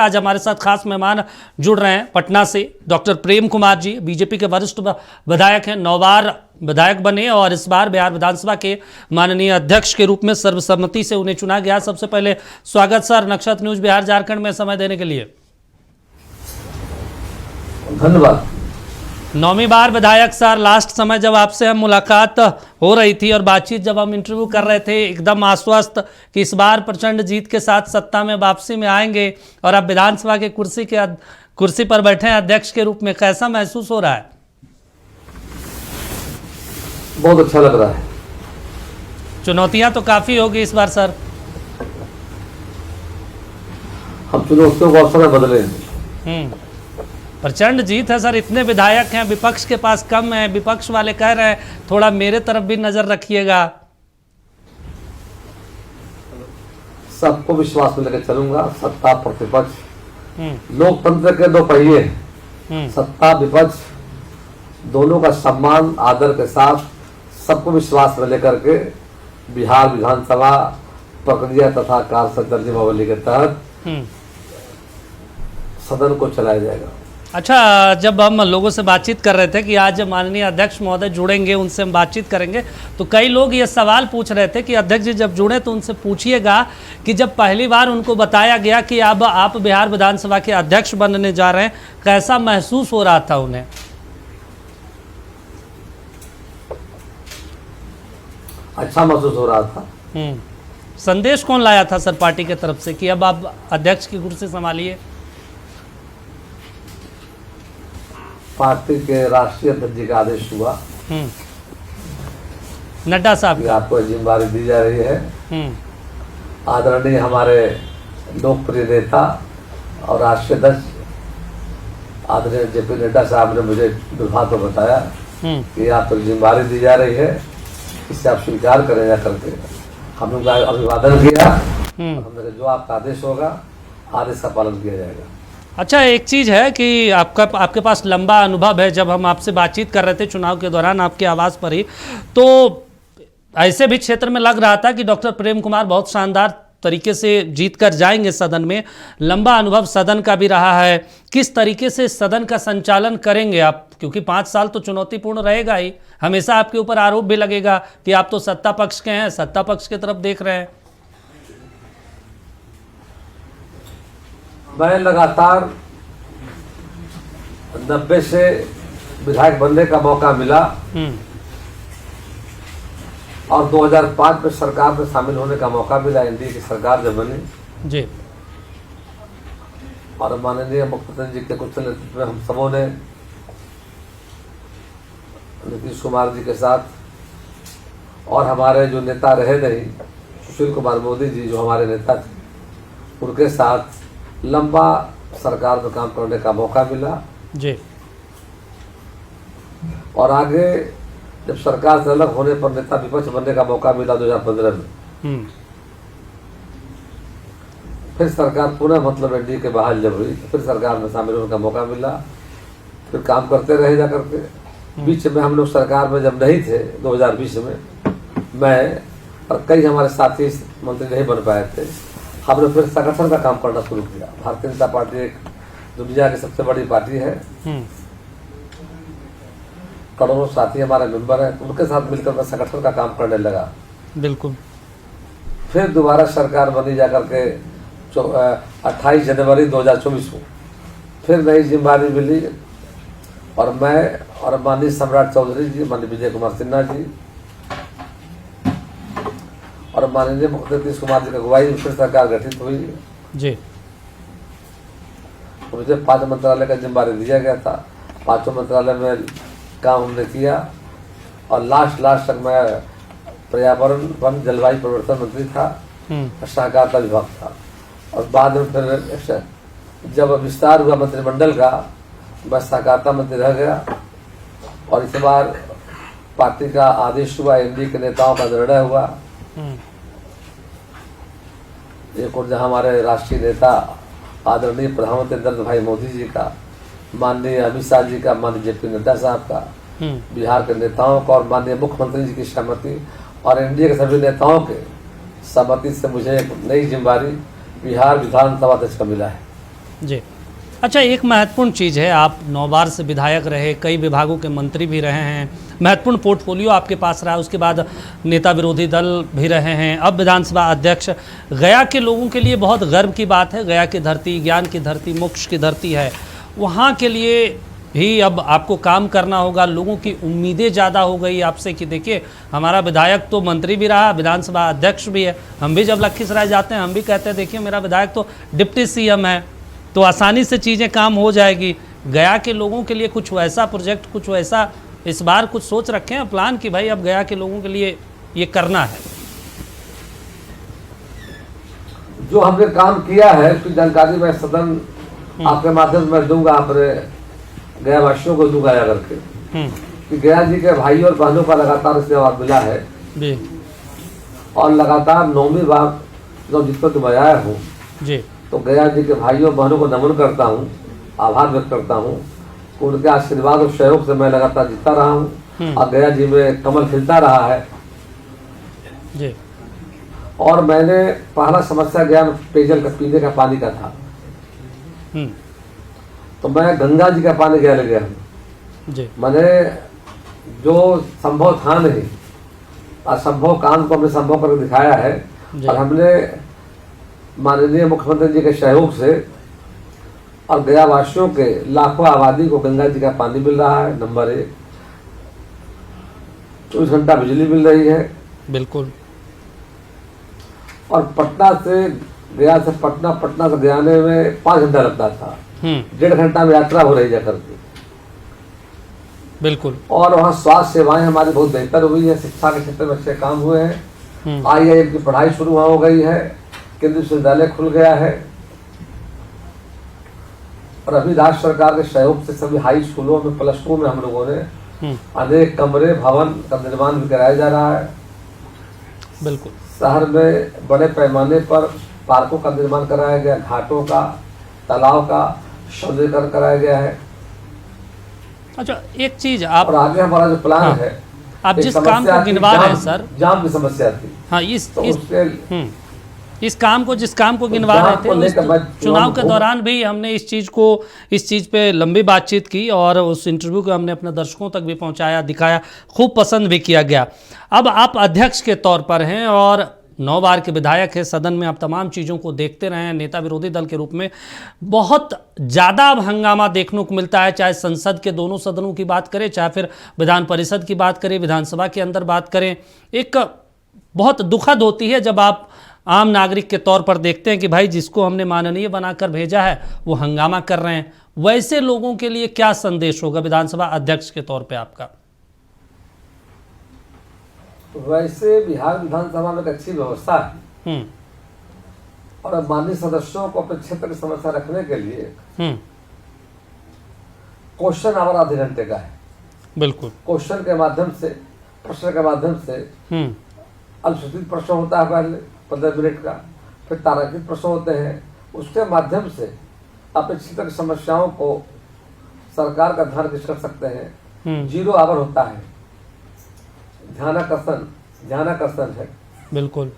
आज हमारे साथ खास मेहमान जुड़ रहे हैं पटना से, डॉक्टर प्रेम कुमार जी, बीजेपी के वरिष्ठ विधायक हैं, 9 बार विधायक बने और इस बार बिहार विधानसभा के माननीय अध्यक्ष के रूप में सर्वसम्मति से उन्हें चुना गया। सबसे पहले स्वागत सर नक्षत्र न्यूज बिहार झारखंड में समय देने के लिए। धन्यवाद। 9वीं बार विधायक सर, लास्ट समय जब आपसे हम मुलाकात हो रही थी और बातचीत जब हम इंटरव्यू कर रहे थे, एकदम आश्वस्त कि इस बार प्रचंड जीत के साथ सत्ता में वापसी में आएंगे और अब विधानसभा के कुर्सी पर बैठे हैं अध्यक्ष के रूप में। कैसा महसूस हो रहा है? बहुत अच्छा लग रहा है। चुनौतियां तो काफी होगी इस बार सर। हम चुनौतियों को अवसर में बदले हैं। प्रचंड जीत है सर, इतने विधायक हैं, विपक्ष के पास कम है, विपक्ष वाले कह रहे हैं थोड़ा मेरे तरफ भी नजर रखिएगा। सबको विश्वास में लेकर चलूंगा। सत्ता प्रतिपक्ष लोकतंत्र के 2 पहिए, सत्ता विपक्ष दोनों का सम्मान आदर के साथ सबको विश्वास में लेकर के बिहार विधानसभा प्रक्रिया तथा कार्यसंचालन नियमावली के तहत सदन को चलाया जाएगा। अच्छा, जब हम लोगों से बातचीत कर रहे थे कि आज माननीय अध्यक्ष महोदय जुड़ेंगे, उनसे हम बातचीत करेंगे, तो कई लोग ये सवाल पूछ रहे थे कि अध्यक्ष जी जब जुड़े तो उनसे पूछिएगा कि जब पहली बार उनको बताया गया कि अब आप बिहार विधानसभा के अध्यक्ष बनने जा रहे हैं, कैसा महसूस हो रहा था उन्हें? अच्छा महसूस हो रहा था। संदेश कौन लाया था सर पार्टी की तरफ से कि अब आप अध्यक्ष की कुर्सी संभालिए? पार्टी के राष्ट्रीय अध्यक्ष जी का आदेश हुआ, नड्डा साहब, आपको जिम्मेदारी दी जा रही है। आदरणीय हमारे लोकप्रिय नेता और राष्ट्रीय अध्यक्ष आदरणीय जेपी नड्डा साहब ने मुझे दुर्भाग्य को बताया कि आपको जिम्मेदारी दी जा रही है, इससे आप स्वीकार करें या करके। हम लोग का अभिवादन किया, हमने जो आपका आदेश होगा आदेश का पालन किया जाएगा। अच्छा, एक चीज़ है कि आपके पास लंबा अनुभव है। जब हम आपसे बातचीत कर रहे थे चुनाव के दौरान आपके आवास पर ही, तो ऐसे भी क्षेत्र में लग रहा था कि डॉक्टर प्रेम कुमार बहुत शानदार तरीके से जीत कर जाएंगे सदन में। लंबा अनुभव सदन का भी रहा है, किस तरीके से सदन का संचालन करेंगे आप? क्योंकि 5 साल तो चुनौतीपूर्ण रहेगा ही, हमेशा आपके ऊपर आरोप भी लगेगा कि आप तो सत्ता पक्ष के हैं, सत्ता पक्ष की तरफ देख रहे हैं। मैं लगातार 90 से विधायक बनने का मौका मिला और 2005 में सरकार में शामिल होने का मौका मिला, एनडीए की सरकार जब बनी जी। और माननीय मुख्यमंत्री जी के कुछ नेतृत्व में हम सबों ने नीतीश कुमार जी के साथ और हमारे जो नेता रहे नहीं, सुशील कुमार मोदी जी जो हमारे नेता थे, उनके साथ लंबा सरकार में काम करने का मौका मिला जी। और आगे जब सरकार से अलग होने पर नेता विपक्ष बनने का मौका मिला 2015 में, फिर सरकार पुनः मतलब एनडीए के बहाल जब हुई, फिर सरकार में शामिल होने का मौका मिला, फिर काम करते रहे जा करके। बीच में हम लोग सरकार में जब नहीं थे 2020 में, मैं और कई हमारे साथी मंत्री नहीं बन पाए थे, हमने फिर संगठन का काम करना शुरू किया। भारतीय जनता पार्टी एक दुनिया की सबसे बड़ी पार्टी है, करोड़ों साथी हमारे मेंबर हैं, उनके साथ मिलकर मैं संगठन का काम करने लगा। बिल्कुल। फिर दोबारा सरकार बनी जाकर के 28 जनवरी 2024 को फिर नई जिम्मेदारी मिली और मैं और माननीय सम्राट चौधरी जी, माननीय विजय कुमार सिन्हा जी और माननीय मुख्यमंत्री नीतीश कुमार जी की अगुवाई में फिर सरकार गठित हुई जी। तो मुझे 5 मंत्रालय का जिम्मेदारी दिया गया था। 5 मंत्रालय में काम हमने किया और लास्ट तक मैं पर्यावरण वन जलवायु परिवर्तन मंत्री था, सहकारिता विभाग था। और बाद में फिर जब विस्तार हुआ मंत्रिमंडल का, मैं सहकारिता मंत्री रह गया और इस बार पार्टी का आदेश हुआ, एनडीए के नेताओं का निर्णय हुआ, एक और जहां हमारे राष्ट्रीय नेता आदरणीय प्रधानमंत्री नरेंद्र भाई मोदी जी का, माननीय अमित शाह जी का, माननीय जेपी नड्डा साहब का, बिहार के नेताओं का और माननीय मुख्यमंत्री जी की सहमति और एनडीए के सभी नेताओं के सहमति से मुझे एक नई जिम्मेदारी बिहार विधानसभा अध्यक्ष का मिला है। जी। अच्छा, एक महत्वपूर्ण चीज़ है, आप 9 बार से विधायक रहे, कई विभागों के मंत्री भी रहे हैं, महत्वपूर्ण पोर्टफोलियो आपके पास रहा, उसके बाद नेता विरोधी दल भी रहे हैं, अब विधानसभा अध्यक्ष। गया के लोगों के लिए बहुत गर्व की बात है, गया की धरती ज्ञान की धरती, मोक्ष की धरती है, वहाँ के लिए भी अब आपको काम करना होगा। लोगों की उम्मीदें ज़्यादा हो गई आपसे कि देखिए हमारा विधायक तो मंत्री भी रहा, विधानसभा अध्यक्ष भी है। हम भी जब लखीसराय जाते हैं हम भी कहते हैं देखिए मेरा विधायक तो डिप्टी सीएम है, तो आसानी से चीज़ें काम हो जाएगी। गया के लोगों के लिए कुछ वैसा प्रोजेक्ट, कुछ वैसा इस बार कुछ सोच रखे हैं प्लान कि भाई अब गया के लोगों के लिए ये करना है? जो हमने काम किया है उसकी जानकारी मैं सदन आपके माध्यम से मैं दूंगा, अपने गया वासियों को दूंगा जा करके कि गया जी के भाई और बहनों का लगातार इससे जवाब मिला है जी। और लगातार 9वीं बार जो जिस पर तुम आया हूँ जी, तो गया जी के भाइयों बहनों को नमन करता हूँ, आभार व्यक्त करता हूँ। उनके आशीर्वाद और सहयोग से मैं लगातार जीता रहा हूँ और गया जी में कमल खिलता रहा है जी। और मैंने पहला समस्या गया पेयजल का, पीने का पानी का था, तो मैं गंगा जी का पानी गया ले गया हूँ जी। मैंने जो संभव था नहीं, असंभव काम को हमने संभव करके दिखाया है और हमने माननीय मुख्यमंत्री जी के सहयोग से और गया वासियों के लाखों आबादी को गंगा जी का पानी मिल रहा है। नंबर 1, 24 घंटा बिजली मिल रही है। बिल्कुल। और पटना से गया से पटना, पटना से गया आने में 5 घंटा लगता था, 1.5 घंटा में यात्रा हो रही जाकर के। बिल्कुल। और वहाँ स्वास्थ्य सेवाएं हमारी बहुत बेहतर हुई है, शिक्षा के क्षेत्र में अच्छे काम हुए हैं, IIM की पढ़ाई शुरू वहाँ हो गई है, केंद्रीय विश्वविद्यालय खुल गया है और अभी राज्य सरकार के सहयोग से सभी हाई स्कूलों में +2 में हम लोगों ने अनेक कमरे भवन का निर्माण भी कराया जा रहा है। बिल्कुल। शहर में बड़े पैमाने पर पार्कों का निर्माण कराया गया, घाटों का, तालाब का सौंदर्यीकरण कराया गया है। अच्छा, एक चीज आप और आगे हमारा जो प्लान है, आप जिस काम को गिनवा रहे हैं सर, जाम की समस्या थी। हाँ, इस काम को, जिस काम को गिनवा रहे थे, चुनाव के दौरान भी हमने इस चीज़ पे लंबी बातचीत की और उस इंटरव्यू को हमने अपने दर्शकों तक भी पहुंचाया, दिखाया, खूब पसंद भी किया गया। अब आप अध्यक्ष के तौर पर हैं और 9 बार के विधायक हैं, सदन में आप तमाम चीज़ों को देखते रहे हैं, नेता विरोधी दल के रूप में बहुत ज़्यादा अब हंगामा देखने को मिलता है, चाहे संसद के दोनों सदनों की बात करें, चाहे फिर विधान परिषद की बात करें, विधानसभा के अंदर बात करें। एक बहुत दुखद होती है जब आप आम नागरिक के तौर पर देखते हैं कि भाई जिसको हमने माननीय बनाकर भेजा है वो हंगामा कर रहे हैं। वैसे लोगों के लिए क्या संदेश होगा विधानसभा अध्यक्ष के तौर पे आपका? वैसे बिहार विधानसभा में एक अच्छी व्यवस्था है और माननीय सदस्यों को अपने क्षेत्र की समस्या रखने के लिए क्वेश्चन आवर आधे घंटे का है। बिल्कुल। क्वेश्चन के माध्यम से, प्रश्न के माध्यम से अल्पसूचित प्रश्न होता है पहले 15 मिनट का, फिर तारांकित प्रश्न होते हैं, उसके माध्यम से अपने क्षेत्र की समस्याओं को सरकार का ध्यान आकर्षित कर सकते हैं। 0 आवर होता है, ध्यानाकर्षण है। बिल्कुल।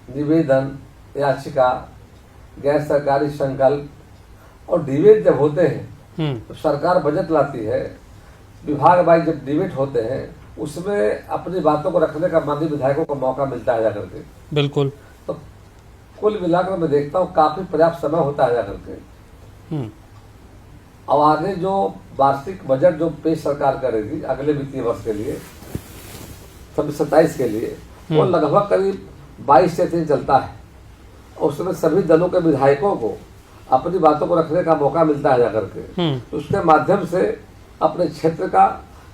निवेदन, याचिका, गैर सरकारी संकल्प और डिबेट जब होते हैं तो सरकार बजट लाती है, विभाग वाइज जब डिबेट होते हैं उसमें अपनी बातों को रखने का माननीय विधायकों को मौका मिलता है जाकर के। बिल्कुल। तो कुल मिलाकर मैं देखता हूँ काफी पर्याप्त समय होता है जाकर के। अब आगे जो वार्षिक बजट जो पेश सरकार करेगी अगले वित्तीय वर्ष के लिए 27 के लिए, वो लगभग करीब 22 से 3 चलता है और उसमें सभी दलों के विधायकों को अपनी बातों को रखने का मौका मिलता है जाकर के। उसके माध्यम से अपने क्षेत्र का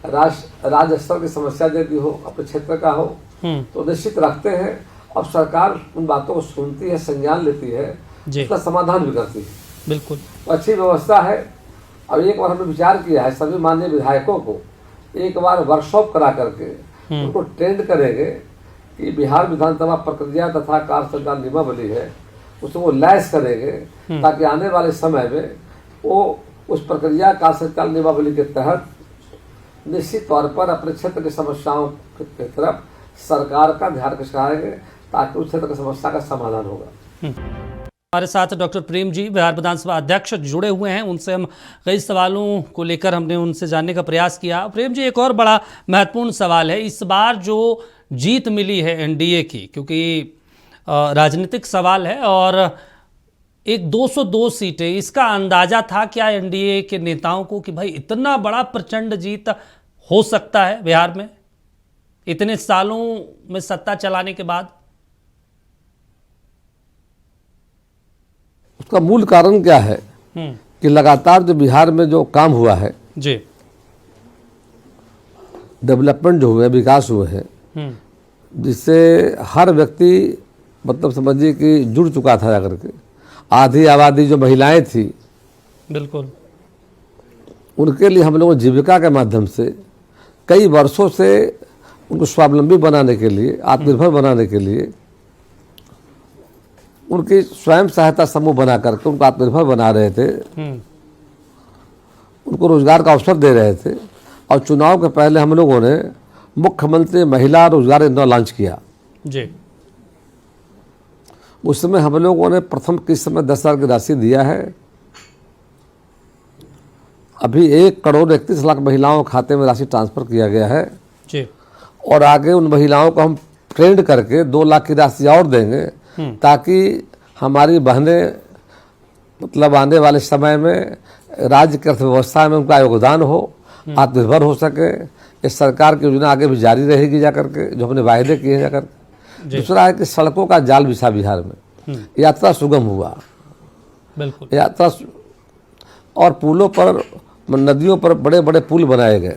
राज्य स्तर की समस्या यदि हो, अपने क्षेत्र का हो तो निश्चित रखते हैं और सरकार उन बातों को सुनती है, संज्ञान लेती है, उसका समाधान भी करती है। बिल्कुल। तो अच्छी व्यवस्था है। और एक बार हमने विचार किया है सभी माननीय विधायकों को एक बार वर्कशॉप करा करके उनको ट्रेंड करेंगे कि बिहार विधानसभा प्रक्रिया तथा कार्य संचालन नियमावली है उसको वो लैस करेंगे ताकि आने वाले समय में वो उस प्रक्रिया कार्य संचालन नियमावली के तहत निश्चित तौर पर अपने क्षेत्र की समस्याओं की तरफ सरकार का ध्यान खिंचाएंगे ताकि उस क्षेत्र की समस्या का समाधान होगा। हमारे साथ डॉक्टर प्रेम जी, बिहार विधानसभा अध्यक्ष, जुड़े हुए हैं। उनसे हम कई सवालों को लेकर हमने उनसे जानने का प्रयास किया। प्रेम जी, एक और बड़ा महत्वपूर्ण सवाल है, इस बार जो जीत मिली है एनडीए की, क्योंकि राजनीतिक सवाल है और एक 202 सीटें, इसका अंदाजा था क्या एनडीए के नेताओं को कि भाई इतना बड़ा प्रचंड जीत हो सकता है बिहार में इतने सालों में सत्ता चलाने के बाद? उसका मूल कारण क्या है कि लगातार जो बिहार में जो काम हुआ है जी, डेवलपमेंट जो हुए, विकास हुए हैं, जिससे हर व्यक्ति मतलब समझिए कि जुड़ चुका था जाकर के। आधी आबादी जो महिलाएं थी, बिल्कुल, उनके लिए हम लोगों जीविका के माध्यम से कई वर्षों से उनको स्वावलंबी बनाने के लिए, आत्मनिर्भर बनाने के लिए उनकी स्वयं सहायता समूह बना करके उनको आत्मनिर्भर बना रहे थे, उनको रोजगार का अवसर दे रहे थे। और चुनाव के पहले हम लोगों ने मुख्यमंत्री महिला रोजगार योजना लॉन्च किया जी। उस समय हम लोगों ने प्रथम किस्त में 10,000 की राशि दिया है। अभी 1,31,00,000 महिलाओं के खाते में राशि ट्रांसफर किया गया है जी। और आगे उन महिलाओं को हम ट्रेंड करके 2 लाख की राशि और देंगे ताकि हमारी बहनें मतलब आने वाले समय में राज्य की अर्थव्यवस्था में उनका योगदान हो, आत्मनिर्भर हो सके। इस सरकार की योजना आगे भी जारी रहेगी जाकर के, जो हमने वायदे किए जाकर के। दूसरा है कि सड़कों का जाल बिछा बिहार में, यात्रा सुगम हुआ, बिल्कुल, यात्रा और पुलों पर, नदियों पर बड़े बड़े पुल बनाए गए,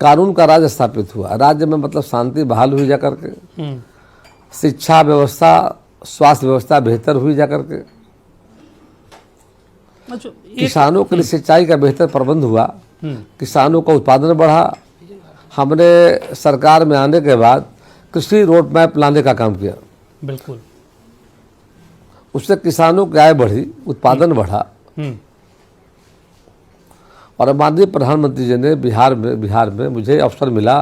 कानून का राज स्थापित हुआ, राज्य में मतलब शांति बहाल हुई जाकर के, शिक्षा व्यवस्था, स्वास्थ्य व्यवस्था बेहतर हुई जाकर के, किसानों के लिए सिंचाई का बेहतर प्रबंध हुआ, किसानों का उत्पादन बढ़ा। हमने सरकार में आने के बाद कृषि रोड मैप लाने का काम किया, बिल्कुल, उससे किसानों की आय बढ़ी, उत्पादन बढ़ा। और माननीय प्रधानमंत्री जी ने बिहार में मुझे अवसर मिला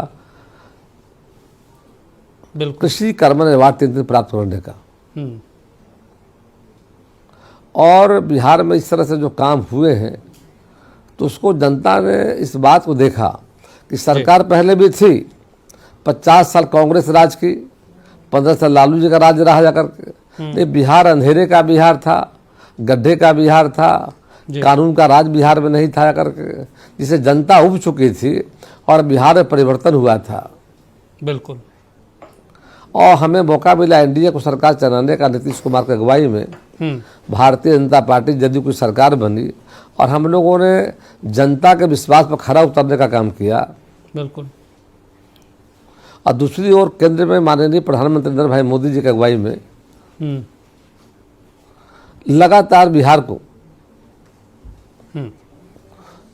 कृषि कर्मण अवार्ड 3 दिन प्राप्त करने का। और बिहार में इस तरह से जो काम हुए हैं तो उसको जनता ने इस बात को देखा कि सरकार पहले भी थी, 50 साल कांग्रेस राज की, 15 साल लालू जी का राज रहा जाकर के। बिहार अंधेरे का बिहार था, गड्ढे का बिहार था, कानून का राज बिहार में नहीं था करके, जिसे जनता उब चुकी थी और बिहार में परिवर्तन हुआ था। बिल्कुल, और हमें मौका मिला एनडीए को सरकार चलाने का। नीतीश कुमार की अगुवाई में भारतीय जनता पार्टी जदयू की सरकार बनी और हम लोगों ने जनता के विश्वास पर खरा उतरने का काम किया। बिल्कुल, और दूसरी ओर केंद्र में माननीय प्रधानमंत्री नरेंद्र भाई मोदी जी की अगुवाई में लगातार बिहार को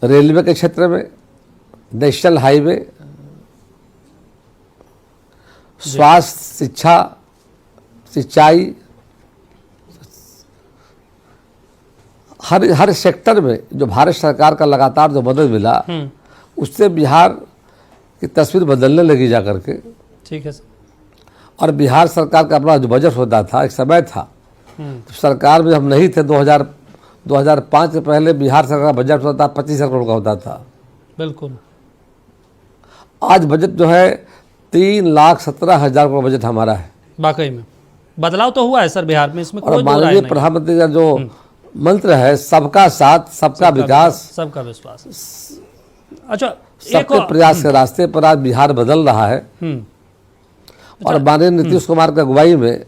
रेलवे के क्षेत्र में, नेशनल हाईवे, स्वास्थ्य, शिक्षा, सिंचाई, हर सेक्टर में जो भारत सरकार का लगातार जो मदद मिला, उससे बिहार की तस्वीर बदलने लगी जाकर के। ठीक है सर। और बिहार सरकार का अपना जो बजट होता था, एक समय था तो सरकार में हम नहीं थे, 2005 से पहले बिहार सरकार का बजट होता था 25,000 करोड़ का होता था। बिल्कुल, आज बजट जो है 3,17,000 करोड़ बजट हमारा है। वाकई में बदलाव तो हुआ है सर बिहार में, इसमें और कोई दो राय माननीय नहीं। प्रधानमंत्री का जो मंत्र है, सबका साथ, सबका विकास, सबका विश्वास। अच्छा, एक सबके प्रयास के रास्ते पर आज बिहार बदल रहा है। और माननीय नीतीश कुमार की अगुवाई में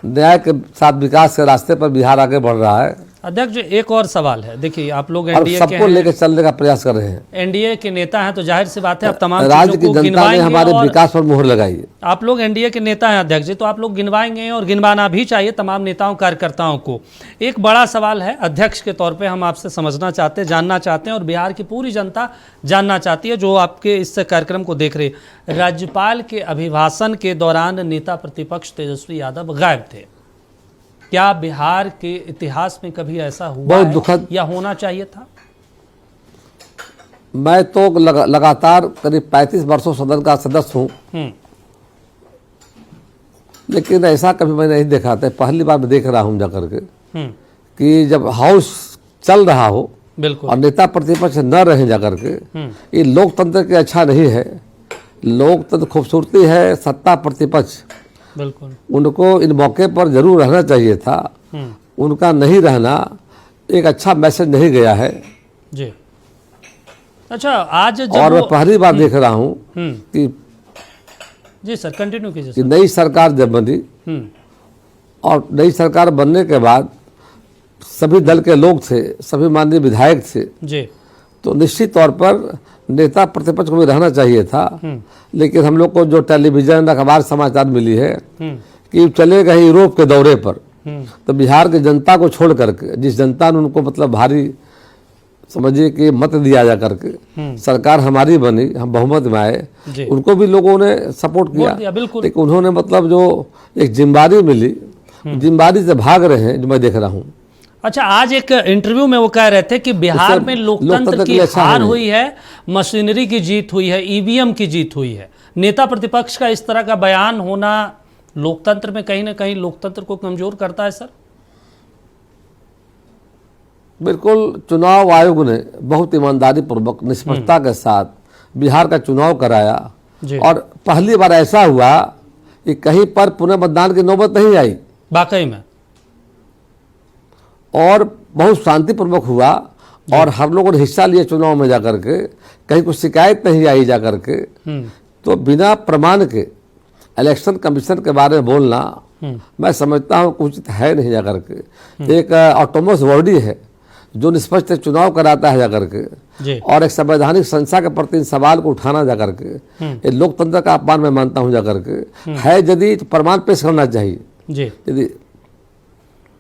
न्याय के साथ विकास के रास्ते पर बिहार आगे बढ़ रहा है। अध्यक्ष, एक और सवाल है। देखिए, आप लोग और एनडीए के सबको लेकर चलने का प्रयास कर रहे हैं। एनडीए के नेता हैं तो जाहिर सी बात है आप तमाम राज्य चीजों की को जनता ने गिनवाएंगे हमारे और विकास पर मुहर लगाई है। आप लोग एनडीए के नेता हैं अध्यक्ष जी, तो आप लोग गिनवाएंगे और गिनवाना भी चाहिए तमाम नेताओं कार्यकर्ताओं को। एक बड़ा सवाल है अध्यक्ष के तौर पे, हम आपसे समझना चाहते हैं, जानना चाहते हैं और बिहार की पूरी जनता जानना चाहती है जो आपके इस कार्यक्रम को देख रहे। राज्यपाल के अभिभाषण के दौरान नेता प्रतिपक्ष तेजस्वी यादव गायब थे। क्या बिहार के इतिहास में कभी ऐसा हुआ बहुत है दुखद, या होना चाहिए था? मैं तो लगातार करीब 35 वर्षों सदन का सदस्य हूं, लेकिन ऐसा कभी मैंने नहीं देखा था, पहली बार मैं देख रहा हूँ जाकर के कि जब हाउस चल रहा हो बिल्कुल और नेता प्रतिपक्ष न रहे जाकर के, ये लोकतंत्र के अच्छा नहीं है। लोकतंत्र खूबसूरती है सत्ता प्रतिपक्ष, बिल्कुल उनको इन मौके पर जरूर रहना चाहिए था, उनका नहीं रहना एक अच्छा मैसेज नहीं गया है। जी अच्छा, आज जब और मैं पहली बार देख रहा हूँ कि जी सर कंटिन्यू कीजिए कि सर। नई सरकार जब बनी और नई सरकार बनने के बाद सभी दल के लोग थे, सभी माननीय विधायक थे, जी तो निश्चित तौर पर नेता प्रतिपक्ष को भी रहना चाहिए था। लेकिन हम लोग को जो टेलीविजन अखबार समाचार मिली है कि चले गए यूरोप के दौरे पर, तो बिहार की जनता को छोड़ करके, जिस जनता ने उनको मतलब भारी समझिए कि मत दिया जा करके सरकार हमारी बनी, हम बहुमत में आए, जी। उनको भी लोगों ने सपोर्ट दिया, किया। बिल्कुल। लेकिन उन्होंने मतलब जो एक जिम्मेदारी मिली, जिम्मेदारी से भाग रहे हैं, जो मैं देख रहा हूँ। अच्छा, आज एक इंटरव्यू में वो कह रहे थे कि बिहार में लोकतंत्र की हार हुई है, मशीनरी की जीत हुई है, ईवीएम की जीत हुई है। नेता प्रतिपक्ष का इस तरह का बयान होना लोकतंत्र में कहीं ना कहीं लोकतंत्र को कमजोर करता है सर? बिल्कुल, चुनाव आयोग ने बहुत ईमानदारी पूर्वक निष्पक्षता के साथ बिहार का चुनाव कराया और पहली बार ऐसा हुआ कि कहीं पर पुनर्मतदान की नौबत नहीं आई, वाकई में, और बहुत शांतिपूर्वक हुआ और हम लोगों ने हिस्सा लिया चुनाव में जाकर के, कहीं कुछ शिकायत नहीं आई जाकर के। तो बिना प्रमाण के इलेक्शन कमीशन के बारे में बोलना मैं समझता हूँ उचित है नहीं जाकर के। एक ऑटोनमस बॉडी है जो निष्पक्ष चुनाव कराता है जाकर के, और एक संवैधानिक संस्था के प्रति इन सवाल को उठाना जाकर के ये लोकतंत्र का अपमान मैं मानता हूँ जाकर के। है यदि तो प्रमाण पेश करना चाहिए जी। यदि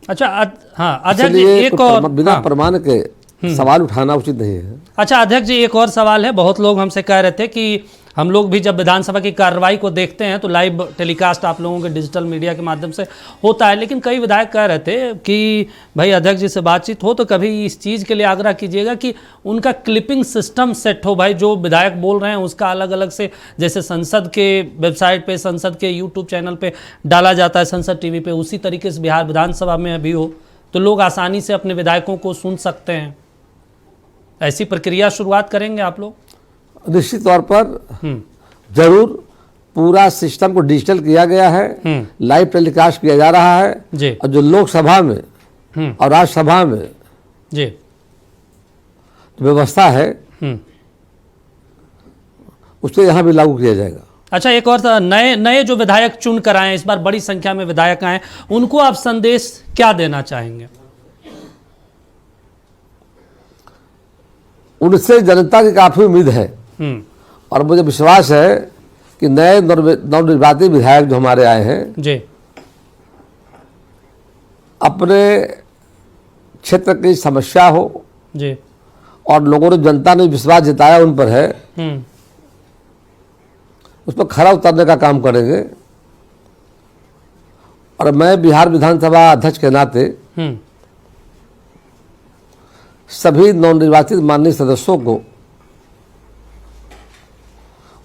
अच्छा हाँ अध्यक्ष जी, एक और बिना प्रमाण के सवाल उठाना उचित नहीं है। अच्छा अध्यक्ष जी, एक और सवाल है। बहुत लोग हमसे कह रहे थे कि हम लोग भी जब विधानसभा की कार्रवाई को देखते हैं तो लाइव टेलीकास्ट आप लोगों के डिजिटल मीडिया के माध्यम से होता है, लेकिन कई विधायक कह रहे थे कि भाई अध्यक्ष जी से बातचीत हो तो कभी इस चीज़ के लिए आग्रह कीजिएगा कि उनका क्लिपिंग सिस्टम सेट हो। भाई जो विधायक बोल रहे हैं उसका अलग अलग से, जैसे संसद के वेबसाइट पे, संसद के यूट्यूब चैनल पे डाला जाता है, संसद टीवी पे, उसी तरीके से बिहार विधानसभा में भी हो तो लोग आसानी से अपने विधायकों को सुन सकते हैं। ऐसी प्रक्रिया शुरुआत करेंगे आप लोग? निश्चित तौर पर जरूर पूरा सिस्टम को डिजिटल किया गया है, लाइव टेलीकास्ट किया जा रहा है जी। और जो लोकसभा में और राज्यसभा में जी व्यवस्था है उसे यहाँ भी लागू किया जाएगा। अच्छा, एक और नए जो विधायक चुन कर आए, इस बार बड़ी संख्या में विधायक आए, उनको आप संदेश क्या देना चाहेंगे? उनसे जनता की काफी उम्मीद है और मुझे विश्वास है कि नए नवनिर्वाचित विधायक जो हमारे आए हैं जी, अपने क्षेत्र की समस्या हो जी, और लोगों ने, जनता ने विश्वास जताया उन पर है, उस पर खरा उतरने का काम करेंगे। और मैं बिहार विधानसभा अध्यक्ष के नाते सभी नवनिर्वाचित माननीय सदस्यों को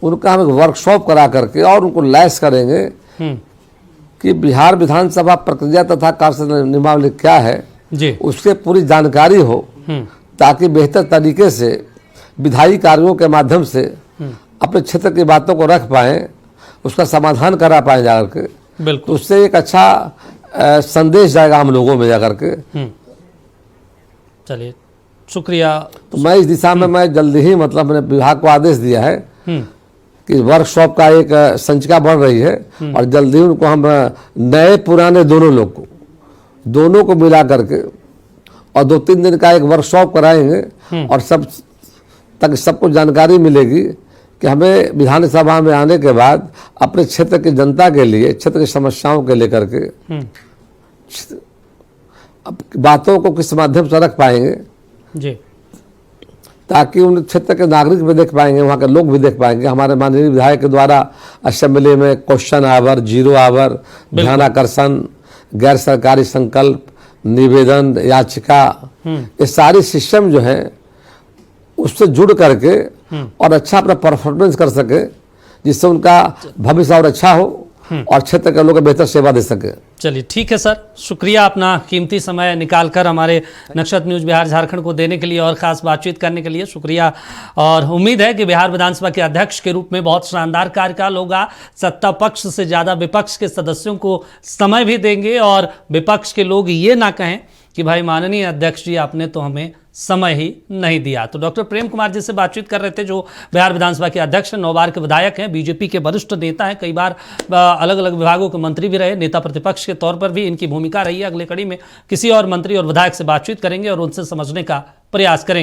उनका हम एक वर्कशॉप करा करके और उनको लैस करेंगे कि बिहार विधानसभा प्रक्रिया तथा कार्य नियमावली क्या है जी, उसके पूरी जानकारी हो, ताकि बेहतर तरीके से विधायी कार्यों के माध्यम से अपने क्षेत्र की बातों को रख पाएं, उसका समाधान करा पाए जाकर के। बिल्कुल, तो उससे एक अच्छा संदेश जाएगा हम लोगों में जाकर के। चलिए शुक्रिया। तो मैं इस दिशा में मैं जल्दी ही मतलब मैंने विभाग को आदेश दिया है कि वर्कशॉप का एक संचिका बढ़ रही है और जल्दी उनको हम नए पुराने दोनों को मिला करके और 2-3 दिन का एक वर्कशॉप कराएंगे और सब तक सबको जानकारी मिलेगी कि हमें विधानसभा में आने के बाद अपने क्षेत्र की जनता के लिए, क्षेत्र की समस्याओं के लेकर के बातों को किस माध्यम से रख पाएंगे जी, ताकि उन क्षेत्र के नागरिक भी देख पाएंगे, वहाँ के लोग भी देख पाएंगे। हमारे माननीय विधायक के द्वारा असेंबली में क्वेश्चन आवर, जीरो आवर, ध्यानाकर्षण, गैर सरकारी संकल्प, निवेदन, याचिका, ये सारी सिस्टम जो है उससे जुड़ करके और अच्छा अपना परफॉर्मेंस कर सके, जिससे उनका भविष्य और अच्छा हो और क्षेत्र के लोगों को बेहतर सेवा दे सके। चलिए ठीक है सर, शुक्रिया अपना कीमती समय निकालकर हमारे नक्षत्र न्यूज़ बिहार झारखंड को देने के लिए और ख़ास बातचीत करने के लिए शुक्रिया। और उम्मीद है कि बिहार विधानसभा के अध्यक्ष के रूप में बहुत शानदार कार्यकाल होगा। सत्ता पक्ष से ज़्यादा विपक्ष के सदस्यों को समय भी देंगे और विपक्ष के लोग ये ना कहें कि भाई माननीय अध्यक्ष जी आपने तो हमें समय ही नहीं दिया। तो डॉक्टर प्रेम कुमार जी से बातचीत कर रहे थे, जो बिहार विधानसभा के अध्यक्ष हैं, 9 बार के विधायक हैं, बीजेपी के वरिष्ठ नेता हैं, कई बार अलग अलग विभागों के मंत्री भी रहे, नेता प्रतिपक्ष के तौर पर भी इनकी भूमिका रही है। अगले कड़ी में किसी और मंत्री और विधायक से बातचीत करेंगे और उनसे समझने का प्रयास करेंगे।